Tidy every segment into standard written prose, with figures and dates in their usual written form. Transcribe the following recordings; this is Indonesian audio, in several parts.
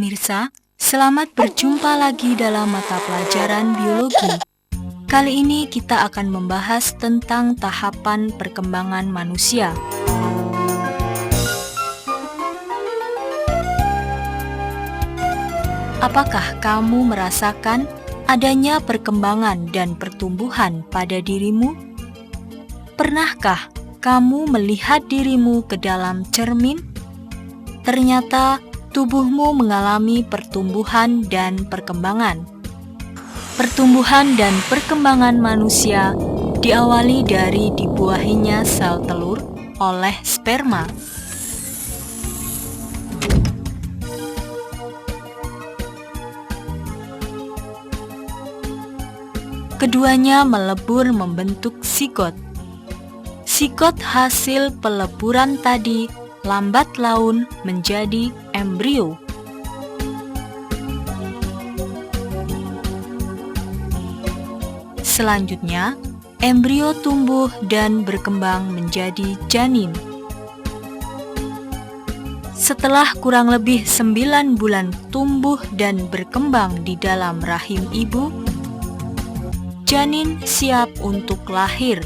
pemirsa, selamat berjumpa lagi dalam mata pelajaran biologi. Kali ini kita akan membahas tentang tahapan perkembangan manusia. Apakah kamu merasakan adanya perkembangan dan pertumbuhan pada dirimu? Pernahkah kamu melihat dirimu ke dalam cermin? Ternyata tubuhmu mengalami pertumbuhan dan perkembangan. Pertumbuhan dan perkembangan manusia diawali dari dibuahinya sel telur oleh sperma. Keduanya melebur membentuk sigot. Sigot hasil peleburan tadi lambat laun menjadi embrio. Selanjutnya, embrio tumbuh dan berkembang menjadi janin. Setelah kurang lebih 9 bulan tumbuh dan berkembang di dalam rahim ibu, janin siap untuk lahir.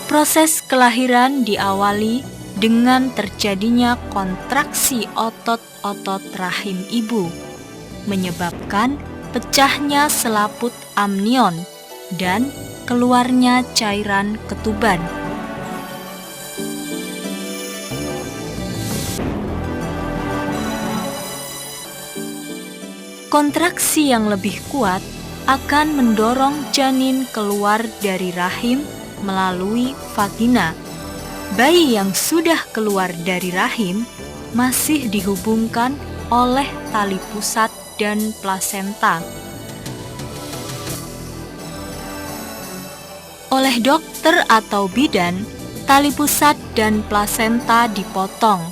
Proses kelahiran diawali dengan terjadinya kontraksi otot-otot rahim ibu, menyebabkan pecahnya selaput amnion dan keluarnya cairan ketuban. Kontraksi yang lebih kuat akan mendorong janin keluar dari rahim melalui vagina. Bayi yang sudah keluar dari rahim masih dihubungkan oleh tali pusat dan plasenta. Oleh dokter atau bidan, tali pusat dan plasenta dipotong,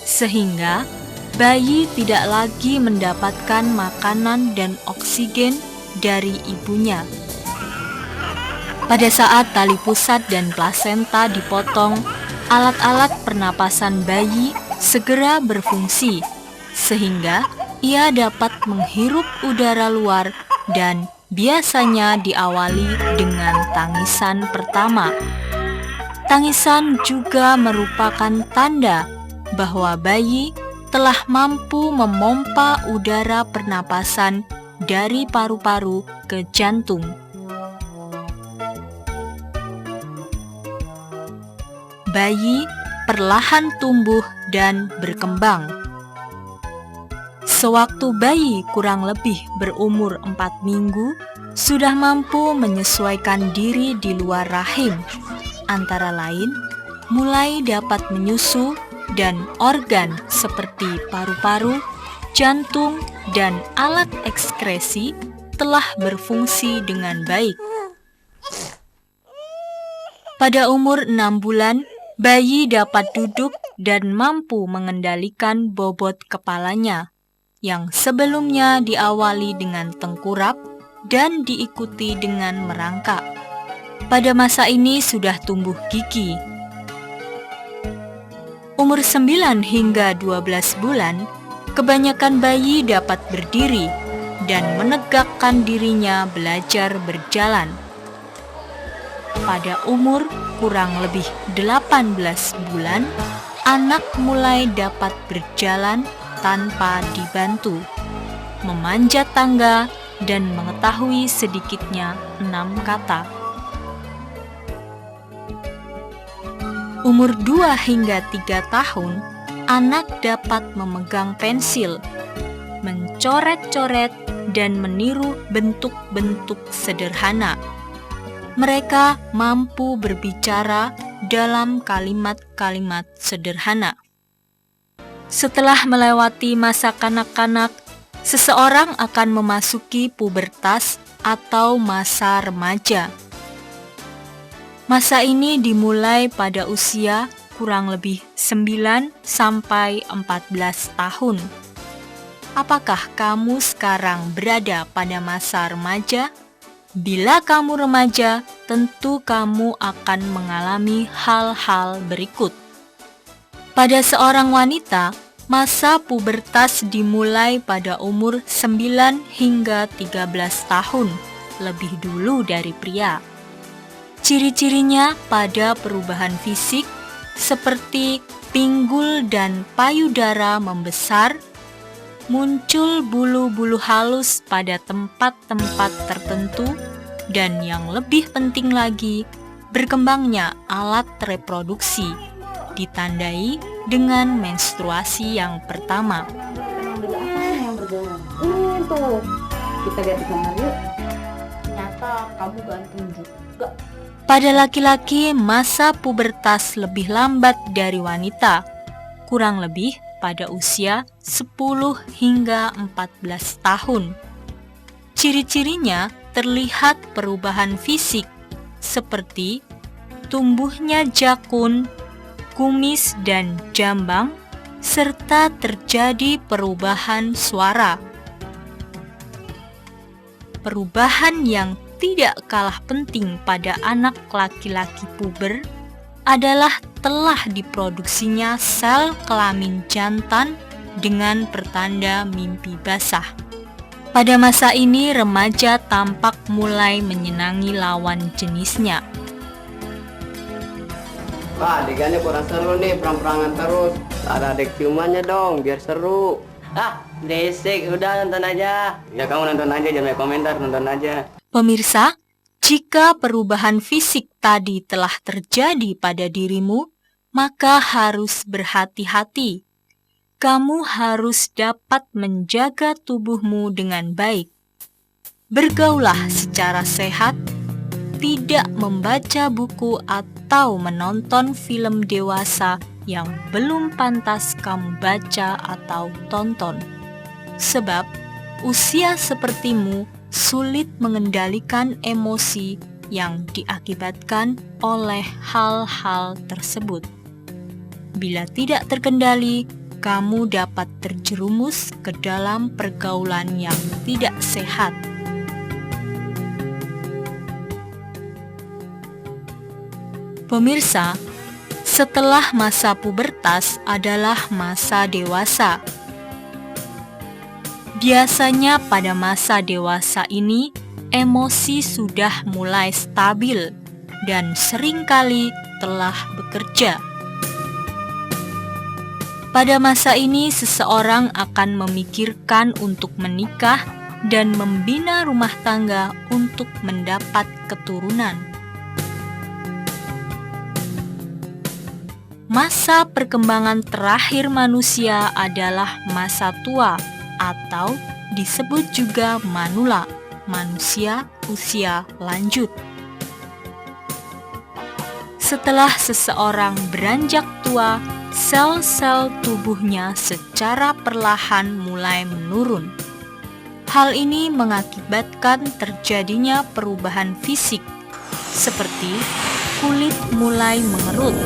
sehingga bayi tidak lagi mendapatkan makanan dan oksigen dari ibunya. Pada saat tali pusat dan plasenta dipotong, alat-alat pernapasan bayi segera berfungsi, sehingga ia dapat menghirup udara luar dan biasanya diawali dengan tangisan pertama. Tangisan juga merupakan tanda bahwa bayi telah mampu memompa udara pernapasan dari paru-paru ke jantung. Bayi perlahan tumbuh dan berkembang. Sewaktu bayi kurang lebih berumur 4 minggu, sudah mampu menyesuaikan diri di luar rahim, antara lain mulai dapat menyusu dan organ seperti paru-paru, jantung, dan alat ekskresi telah berfungsi dengan baik. Pada umur 6 bulan, bayi dapat duduk dan mampu mengendalikan bobot kepalanya, yang sebelumnya diawali dengan tengkurap dan diikuti dengan merangkak. Pada masa ini sudah tumbuh gigi. Umur 9 hingga 12 bulan, kebanyakan bayi dapat berdiri dan menegakkan dirinya belajar berjalan. Pada umur kurang lebih 18 bulan, anak mulai dapat berjalan tanpa dibantu, memanjat tangga, dan mengetahui sedikitnya 6 kata. Umur 2 hingga 3 tahun, anak dapat memegang pensil, mencoret-coret, dan meniru bentuk-bentuk sederhana. Mereka mampu berbicara dalam kalimat-kalimat sederhana. Setelah melewati masa kanak-kanak, seseorang akan memasuki pubertas atau masa remaja. Masa ini dimulai pada usia kurang lebih 9 sampai 14 tahun. Apakah kamu sekarang berada pada masa remaja? Bila kamu remaja, tentu kamu akan mengalami hal-hal berikut. Pada seorang wanita, masa pubertas dimulai pada umur 9 hingga 13 tahun, lebih dulu dari pria. Ciri-cirinya pada perubahan fisik seperti pinggul dan payudara membesar, muncul bulu-bulu halus pada tempat-tempat tertentu, dan yang lebih penting lagi, berkembangnya alat reproduksi, ditandai dengan menstruasi yang pertama. Yang berdarah. Ini tuh. Kita lihat di kamar yuk. Ternyata kamu ganteng juga. Pada laki-laki, masa pubertas lebih lambat dari wanita, kurang lebih pada usia 10 hingga 14 tahun. Ciri-cirinya terlihat perubahan fisik seperti tumbuhnya jakun, kumis dan jambang, serta terjadi perubahan suara. Perubahan yang tidak kalah penting pada anak laki-laki puber adalah telah diproduksinya sel kelamin jantan dengan pertanda mimpi basah. Pada masa ini, remaja tampak mulai menyenangi lawan jenisnya. Pak, adegannya kurang seru nih, perang-perangan terus. Ada adek ciumannya dong, biar seru. Ah, berisik, udah nonton aja. Ya kamu nonton aja, jangan banyak komentar, nonton aja. Pemirsa, jika perubahan fisik tadi telah terjadi pada dirimu, maka harus berhati-hati. Kamu harus dapat menjaga tubuhmu dengan baik. Bergaulah secara sehat, tidak membaca buku atau menonton film dewasa yang belum pantas kamu baca atau tonton. Sebab usia sepertimu sulit mengendalikan emosi yang diakibatkan oleh hal-hal tersebut. Bila tidak terkendali, kamu dapat terjerumus ke dalam pergaulan yang tidak sehat. Pemirsa, setelah masa pubertas adalah masa dewasa. Biasanya pada masa dewasa ini, emosi sudah mulai stabil dan seringkali telah bekerja. Pada masa ini, seseorang akan memikirkan untuk menikah dan membina rumah tangga untuk mendapat keturunan. Masa perkembangan terakhir manusia adalah masa tua atau disebut juga manula, manusia usia lanjut. Setelah seseorang beranjak tua, sel-sel tubuhnya secara perlahan mulai menurun. Hal ini mengakibatkan terjadinya perubahan fisik, seperti kulit mulai mengerut,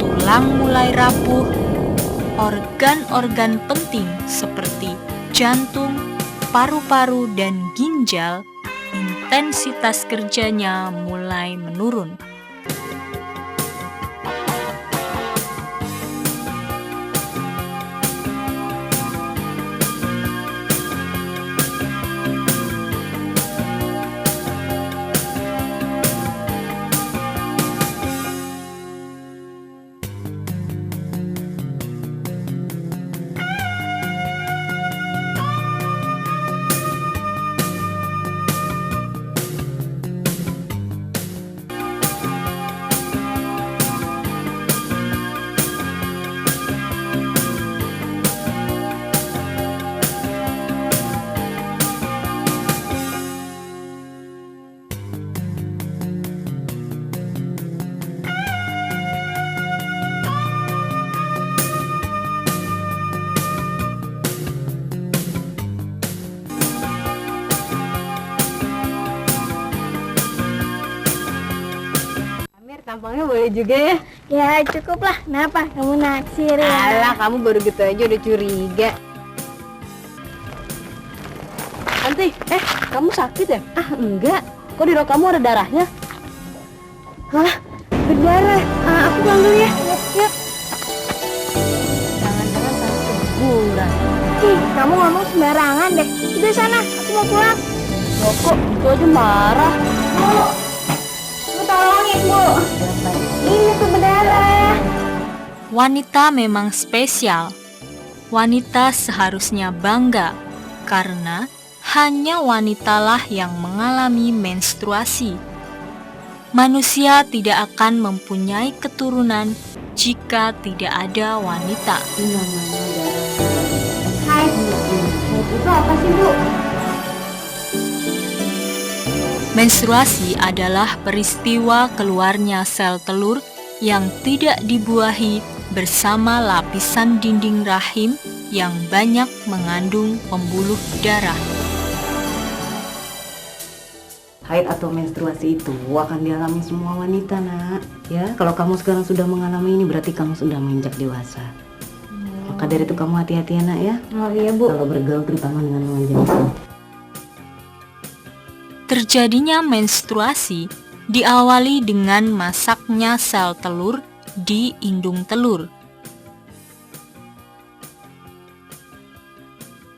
tulang mulai rapuh, organ-organ penting seperti jantung, paru-paru, dan ginjal, intensitas kerjanya mulai menurun. Tampangnya boleh juga ya? Ya cukup lah, kenapa? Kamu naksir ya? Alah, kamu baru gitu aja udah curiga. Nanti, kamu sakit ya? Ah, enggak. Kok di rok kamu ada darahnya? Hah? Berdarah? Aku pulang dulu ya. Yuk. Jangan-jangan kamu keguguran. Ih, kamu ngomong sembarangan deh. Udah sana, aku mau pulang. Loh, kok itu aja marah? Bu, tolongin, Bu. Ini tuh berdarah. Wanita memang spesial. Wanita seharusnya bangga karena hanya wanitalah yang mengalami menstruasi. Manusia tidak akan mempunyai keturunan jika tidak ada wanita. Ini namanya darah. Haid. Haid itu apa sih, Bu? Menstruasi adalah peristiwa keluarnya sel telur yang tidak dibuahi bersama lapisan dinding rahim yang banyak mengandung pembuluh darah. Haid atau menstruasi itu akan dialami semua wanita, Nak. Ya, kalau kamu sekarang sudah mengalami ini berarti kamu sudah menginjak dewasa. Maka dari itu kamu hati-hati ya, Nak ya. Oh iya, Bu. Kalau bergaul terutama dengan lawan jenis. Terjadinya menstruasi diawali dengan masaknya sel telur di indung telur.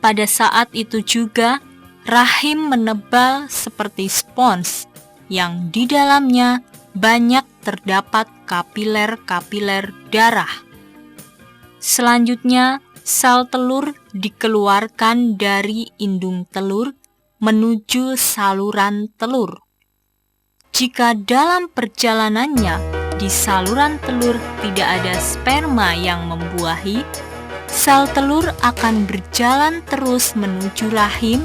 Pada saat itu juga, rahim menebal seperti spons yang di dalamnya banyak terdapat kapiler-kapiler darah. Selanjutnya, sel telur dikeluarkan dari indung telur menuju saluran telur. Jika dalam perjalanannya di saluran telur tidak ada sperma yang membuahi, sel telur akan berjalan terus menuju rahim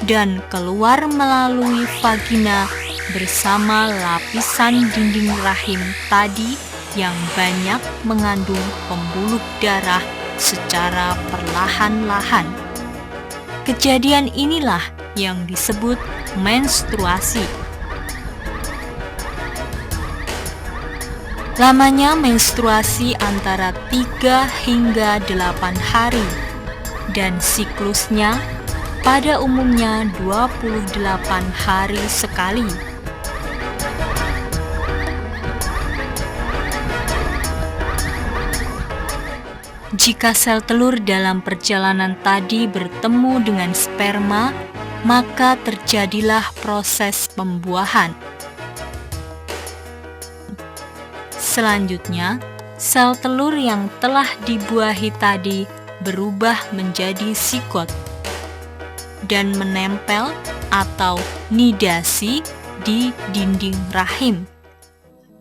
dan keluar melalui vagina bersama lapisan dinding rahim tadi yang banyak mengandung pembuluh darah secara perlahan-lahan. Kejadian inilah yang disebut menstruasi. Lamanya menstruasi antara 3 hingga 8 hari dan siklusnya pada umumnya 28 hari sekali. Jika sel telur dalam perjalanan tadi bertemu dengan sperma, maka terjadilah proses pembuahan. Selanjutnya, sel telur yang telah dibuahi tadi berubah menjadi sigot dan menempel atau nidasi di dinding rahim.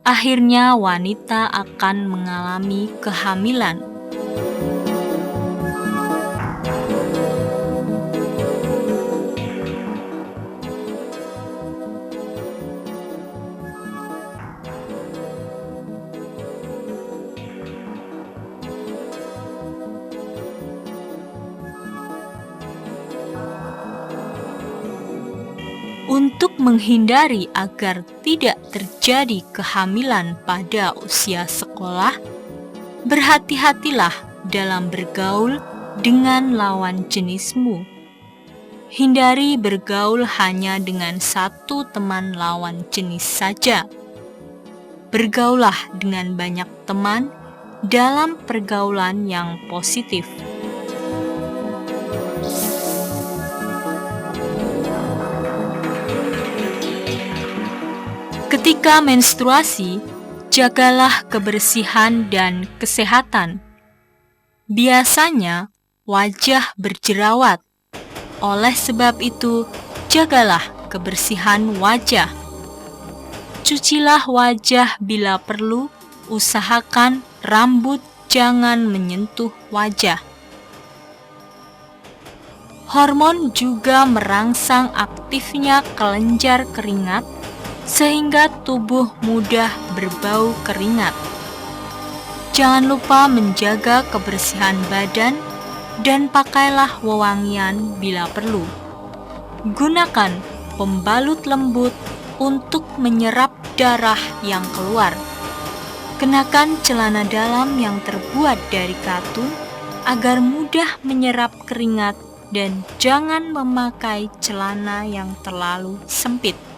Akhirnya wanita akan mengalami kehamilan. Untuk menghindari agar tidak terjadi kehamilan pada usia sekolah, berhati-hatilah dalam bergaul dengan lawan jenismu. Hindari bergaul hanya dengan satu teman lawan jenis saja. Bergaulah dengan banyak teman dalam pergaulan yang positif. Ketika menstruasi, jagalah kebersihan dan kesehatan. Biasanya, wajah berjerawat. Oleh sebab itu, jagalah kebersihan wajah. Cucilah wajah bila perlu, usahakan rambut jangan menyentuh wajah. Hormon juga merangsang aktifnya kelenjar keringat, sehingga tubuh mudah berbau keringat. Jangan lupa menjaga kebersihan badan dan pakailah wewangian bila perlu. Gunakan pembalut lembut untuk menyerap darah yang keluar. Kenakan celana dalam yang terbuat dari katun agar mudah menyerap keringat dan jangan memakai celana yang terlalu sempit.